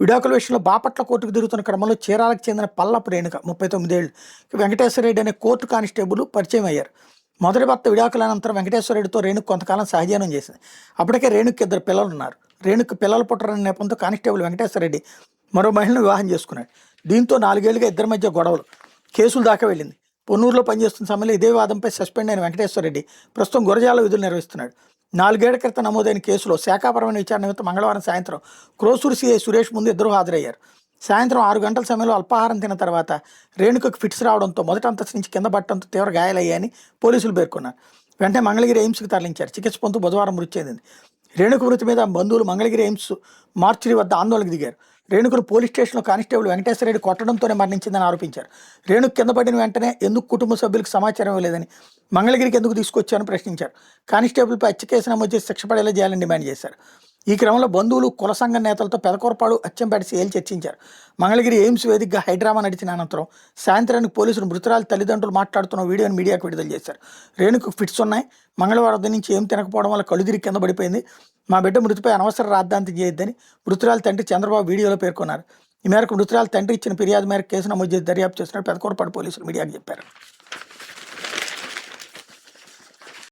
విడాకుల విషయంలో బాపట్ల కోర్టుకు తిరుగుతున్న క్రమంలో చీరాలకు చెందిన పల్లపు రేణుక 39 ఏళ్ళు వెంకటేశ్వర రెడ్డి అనే కోర్టు కానిస్టేబుల్ పరిచయం అయ్యారు. మొదటి భర్త విడాకుల అనంతరం వెంకటేశ్వర రెడ్డితో రేణుకు కొంతకాలం సహజీవనం చేసింది. అప్పటికే రేణుకు 2 పిల్లలు ఉన్నారు. రేణుకు పిల్లలు పుట్టరనే నెపంతో కానిస్టేబుల్ వెంకటేశ్వర రెడ్డి మరో మహిళను వివాహం చేసుకున్నాడు. దీంతో 4 ఏళ్లుగా ఇద్దరి మధ్య గొడవలు, కేసులు దాకా వెళ్ళింది. పొన్నూరులో పనిచేస్తున్న సమయంలో ఇదే వాదంపై సస్పెండ్ అయిన వెంకటేశ్వర రెడ్డి ప్రస్తుతం గురజాల విధులు నిర్వహిస్తున్నాడు. 4 ఏళ్ల క్రితం నమోదైన కేసులో శాఖాపరమైన విచారణ నిమిత్తం మంగళవారం సాయంత్రం క్రోసూరు సీఐ సురేష్ ముందు ఇద్దరు హాజరయ్యారు. సాయంత్రం 6 గంటల సమయంలో అల్పాహారం తిన్న తర్వాత రేణుకకు ఫిట్స్ రావడంతో మొదటి అంతస్తు నుంచి కింద పట్టడంతో తీవ్ర గాయాలయ్యాయని పోలీసులు పేర్కొన్నారు. వెంటనే మంగళగిరి ఎయిమ్స్కి తరలించారు. చికిత్స పొందుతూ బుధవారం మృతి చెందింది. రేణుక మృతి మీద బంధువులు మంగళగిరి ఎయిమ్స్ మార్చురీ వద్ద ఆందోళనకు దిగారు. రేణుకను పోలీస్ స్టేషన్లో కానిస్టేబుల్ వెంకటేశ్వర రెడ్డి కొట్టడంతోనే మరణించిందని ఆరోపించారు. రేణుకు కింద పడిన వెంటనే ఎందుకు కుటుంబ సభ్యులకు సమాచారం ఇవ్వలేదని, మంగళగిరికి ఎందుకు తీసుకొచ్చారని ప్రశ్నించారు. కానిస్టేబుల్పై హత్య కేసు నమోదు చేసి శిక్ష పడేలా చేయాలని డిమాండ్ చేశారు. ఈ క్రమంలో బంధువులు, కుల సంఘం నేతలతో పెదకూరపాడు, అచ్చంపేట సీఎలు చర్చించారు. మంగళగిరి ఎయిమ్స్ వేదికగా హైడ్రామా నడిచిన అనంతరం సాయంత్రానికి పోలీసులు మృతురాలి తల్లిదండ్రులు మాట్లాడుతున్న వీడియోని మీడియాకు విడుదల చేశారు. రేణుకు ఫిట్స్ ఉన్నాయి, మంగళవారం నుంచి ఏం తినకపోవడం వల్ల కళ్ళు తిరిగి కింద పడిపోయింది, మా బిడ్డ మృతిపై అనవసర రాద్ధాంతం చేయొద్దని మృతురాలి తండ్రి చంద్రబాబు వీడియోలో పేర్కొన్నారు. ఈ మేరకు మృతురాలి తండ్రి ఇచ్చిన ఫిర్యాదు మేరకు కేసు నమోదు చేసి దర్యాప్తు చేస్తున్నట్టు పెదకూరపాడు పోలీసులు మీడియాకు చెప్పారు.